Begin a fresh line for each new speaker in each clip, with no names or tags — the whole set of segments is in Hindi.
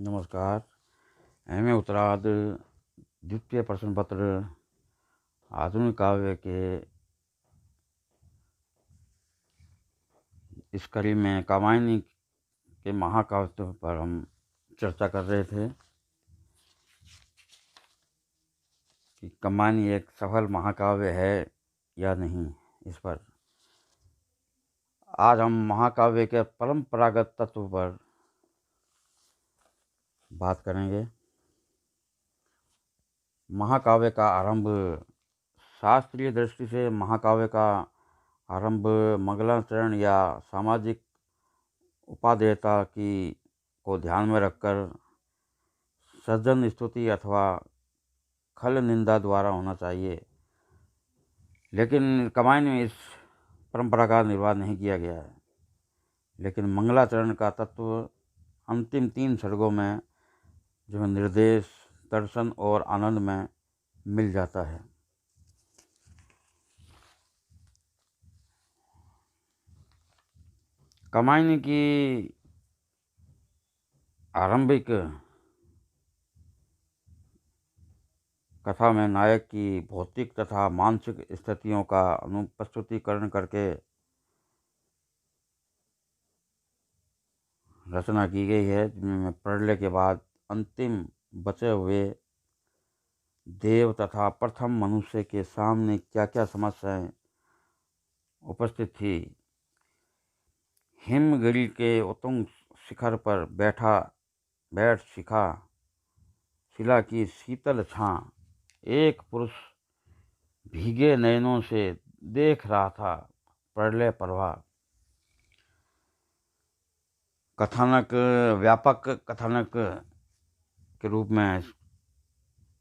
नमस्कार। एम.ए. उत्तरार्ध द्वितीय प्रश्न पत्र आधुनिक काव्य के इस कड़ी में कामायनी के महाकाव्य पर हम चर्चा कर रहे थे कि कामायनी एक सफल महाकाव्य है या नहीं। इस पर आज हम महाकाव्य के परंपरागत तत्व पर बात करेंगे। महाकाव्य का आरंभ शास्त्रीय दृष्टि से महाकाव्य का आरंभ मंगलाचरण या सामाजिक उपादेयता को ध्यान में रखकर सज्जन स्तुति अथवा खल निंदा द्वारा होना चाहिए, लेकिन कामायनी में इस परंपरा का निर्वाह नहीं किया गया है। लेकिन मंगलाचरण का तत्व अंतिम 3 सर्गों में जो निर्देश, दर्शन और आनंद में मिल जाता है। कामायनी की आरंभिक कथा में नायक की भौतिक तथा मानसिक स्थितियों का अनुप्रस्तुतिकरण करके रचना की गई है, जिनमें प्रलय के बाद अंतिम बचे हुए देव तथा प्रथम मनुष्य के सामने क्या क्या समस्याएं उपस्थित थी। हिमगिरी के उत्तुंग शिखर पर बैठ शिला की शीतल छां एक पुरुष भीगे नयनों से देख रहा था। प्रलय प्रवाह कथानक व्यापक कथानक के रूप में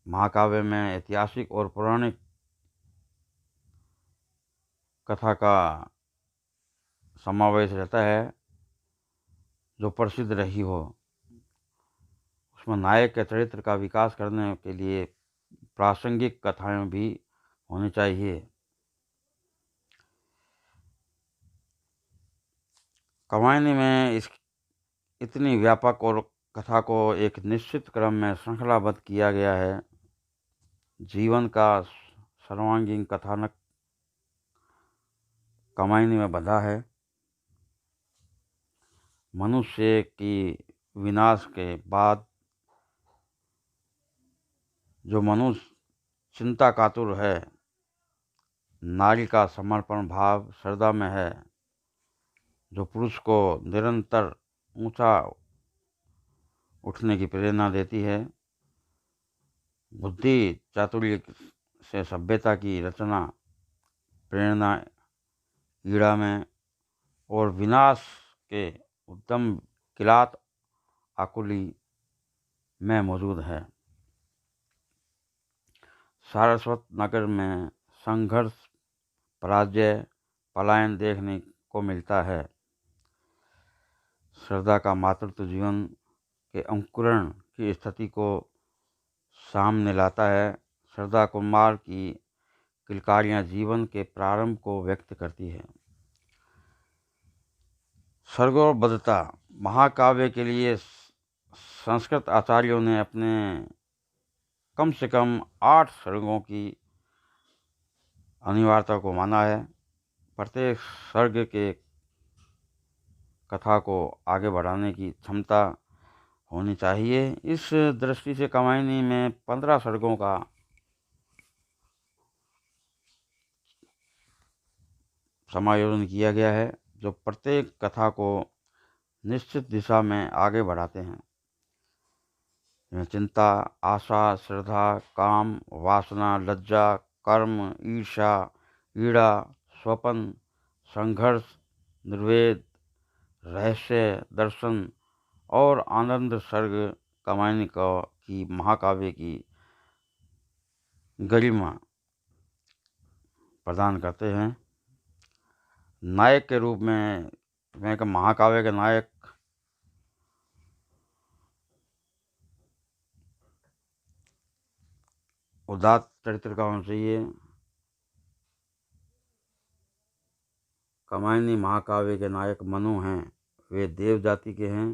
महाकाव्य में ऐतिहासिक और पौराणिक कथा का समावेश रहता है जो प्रसिद्ध रही हो। उसमें नायक के चरित्र का विकास करने के लिए प्रासंगिक कथाएं भी होनी चाहिए। कामायनी में इतनी व्यापक और कथा को एक निश्चित क्रम में श्रृंखलाबद्ध किया गया है। जीवन का सर्वांगीण कथानक कामायनी में बंधा है। मनुष्य की विनाश के बाद जो मनुष्य चिंता कातुर है, नारी का समर्पण भाव श्रद्धा में है, जो पुरुष को निरंतर ऊंचा उठने की प्रेरणा देती है। बुद्धि चातुर्य से सभ्यता की रचना प्रेरणा ईड़ा में और विनाश के उद्यम किलात आकुली में मौजूद है। सारस्वत नगर में संघर्ष, पराजय, पलायन देखने को मिलता है। श्रद्धा का मातृत्व जीवन के अंकुरण की स्थिति को सामने लाता है। श्रद्धा कुमार की किलकारियाँ जीवन के प्रारंभ को व्यक्त करती है। सर्गोबद्धता महाकाव्य के लिए संस्कृत आचार्यों ने अपने कम से कम 8 सर्गों की अनिवार्यता को माना है। प्रत्येक सर्ग के कथा को आगे बढ़ाने की क्षमता होनी चाहिए। इस दृष्टि से कामायनी में 15 सर्गों का समायोजन किया गया है, जो प्रत्येक कथा को निश्चित दिशा में आगे बढ़ाते हैं। चिंता, आशा, श्रद्धा, काम, वासना, लज्जा, कर्म, ईर्ष्या, ईड़ा, स्वपन, संघर्ष, निर्वेद, रहस्य, दर्शन और आनंद सर्ग कामायनी की महाकाव्य की गरिमा प्रदान करते हैं। नायक के रूप में महाकाव्य के नायक उदात्त चरित्र का होना चाहिए। कामायनी महाकाव्य के नायक मनु हैं। वे देव जाति के हैं।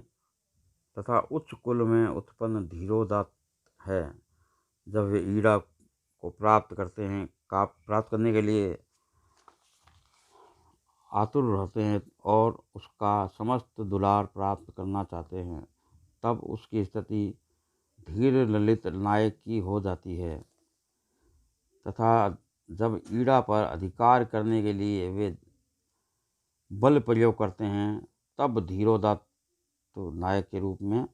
तथा उच्च कुल में उत्पन्न धीरोदात्त है। जब वे ईड़ा को प्राप्त करने के लिए आतुर रहते हैं और उसका समस्त दुलार प्राप्त करना चाहते हैं, तब उसकी स्थिति धीर ललित नायक की हो जाती है। तथा जब ईड़ा पर अधिकार करने के लिए वे बल प्रयोग करते हैं, तब धीरोदात्त नायक के रूप में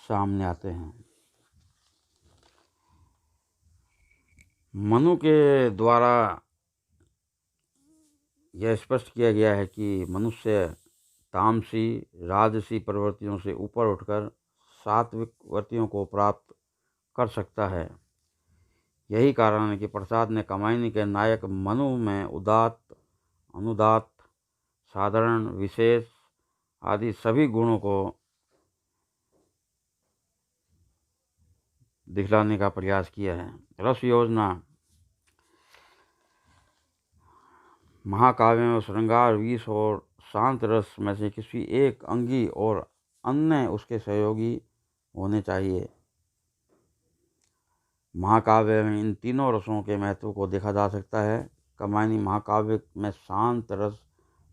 सामने आते हैं। मनु के द्वारा यह स्पष्ट किया गया है कि मनुष्य तामसी राजसी प्रवृत्तियों से ऊपर उठकर सात्विक वृत्तियों को प्राप्त कर सकता है। यही कारण है कि प्रसाद ने कामायनी के नायक मनु में उदात्त, अनुदात्त, साधारण, विशेष आदि सभी गुणों को दिखलाने का प्रयास किया है। रस योजना महाकाव्य में श्रृंगार, विष और शांत रस में से किसी एक अंगी और अन्य उसके सहयोगी होने चाहिए। महाकाव्य में इन तीनों रसों के महत्व को देखा जा सकता है। कामायनी महाकाव्य में शांत रस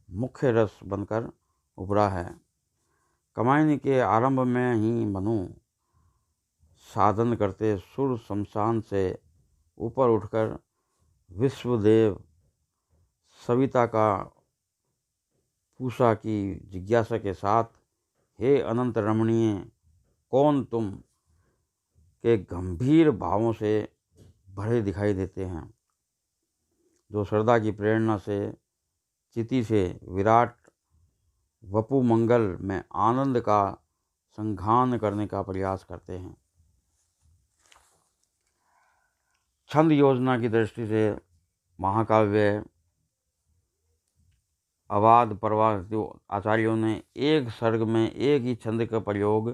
मुख्य रस बनकर उभरा है। कामायनी के आरंभ में ही मनु साधन करते सुर शमशान से ऊपर उठकर विश्वदेव सविता का पूषा की जिज्ञासा के साथ, हे अनंत रमणीय, कौन तुम, के गंभीर भावों से भरे दिखाई देते हैं, जो श्रद्धा की प्रेरणा से चिति से विराट वपु मंगल में आनंद का संघान करने का प्रयास करते हैं। छंद योजना की दृष्टि से महाकाव्य अवाद परवाह आचार्यों ने एक सर्ग में एक ही छंद का प्रयोग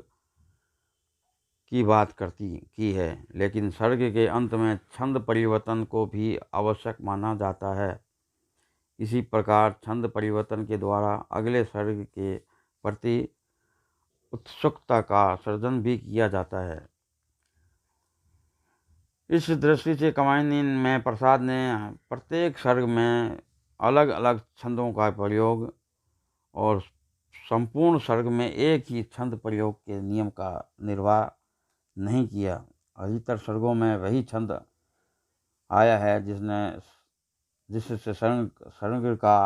की बात की है, लेकिन सर्ग के अंत में छंद परिवर्तन को भी आवश्यक माना जाता है। इसी प्रकार छंद परिवर्तन के द्वारा अगले सर्ग के प्रति उत्सुकता का सृजन भी किया जाता है। इस दृष्टि से कामायनी में प्रसाद ने प्रत्येक सर्ग में अलग अलग छंदों का प्रयोग और संपूर्ण सर्ग में एक ही छंद प्रयोग के नियम का निर्वाह नहीं किया। अधिकतर सर्गों में वही छंद आया है जिससे सर्ग का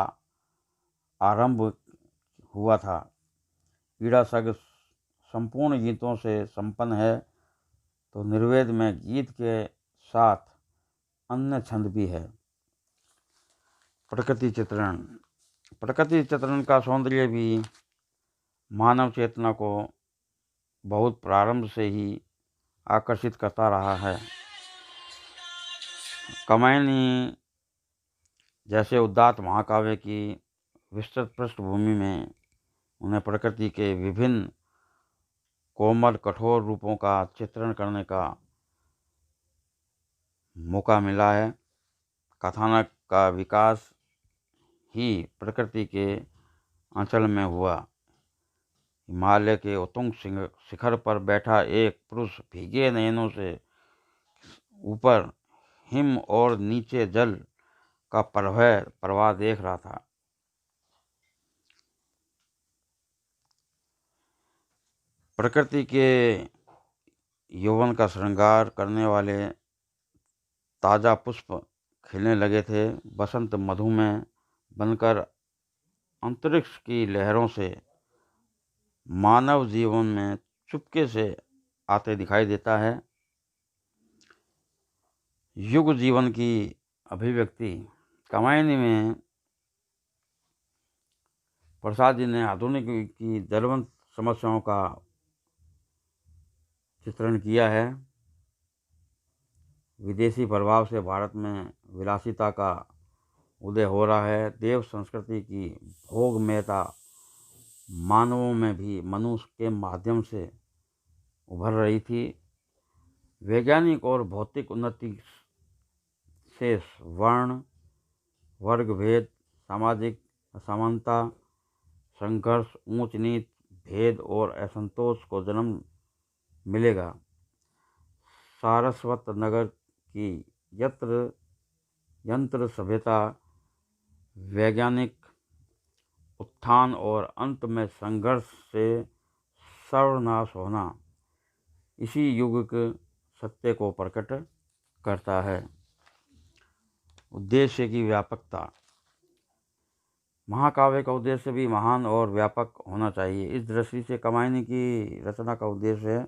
आरंभ हुआ था। ईड़ा सर्ग संपूर्ण गीतों से संपन्न है, तो निर्वेद में गीत के साथ अन्य छंद भी है। प्रकृति चित्रण का सौंदर्य भी मानव चेतना को बहुत प्रारंभ से ही आकर्षित करता रहा है। कामायनी जैसे उदात्त महाकाव्य की विस्तृत पृष्ठभूमि में उन्हें प्रकृति के विभिन्न कोमल कठोर रूपों का चित्रण करने का मौका मिला है। कथानक का विकास ही प्रकृति के आंचल में हुआ। हिमालय के उत्तुंग शिखर पर बैठा एक पुरुष भीगे नयनों से ऊपर हिम और नीचे जल का प्रवाह देख रहा था। प्रकृति के यौवन का श्रृंगार करने वाले ताजा पुष्प खिलने लगे थे। बसंत मधु में बनकर अंतरिक्ष की लहरों से मानव जीवन में चुपके से आते दिखाई देता है। युग जीवन की अभिव्यक्ति कामायनी में प्रसाद जी ने आधुनिक की ज्वलंत समस्याओं का चित्रण किया है। विदेशी प्रभाव से भारत में विलासिता का उदय हो रहा है। देव संस्कृति की भोगमयता मानवों में भी मनुष्य के माध्यम से उभर रही थी। वैज्ञानिक और भौतिक उन्नति से वर्ण वर्ग भेद, सामाजिक असमानता, संघर्ष, ऊंच नीच, भेद और असंतोष को जन्म मिलेगा। सारस्वत नगर की यंत्र सभ्यता, वैज्ञानिक उत्थान और अंत में संघर्ष से सर्वनाश होना इसी युग के सत्य को प्रकट करता है। उद्देश्य की व्यापकता। महाकाव्य का उद्देश्य भी महान और व्यापक होना चाहिए। इस दृष्टि से कात्यायनी की रचना का उद्देश्य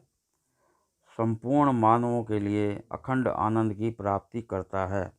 संपूर्ण मानवों के लिए अखंड आनंद की प्राप्ति करता है।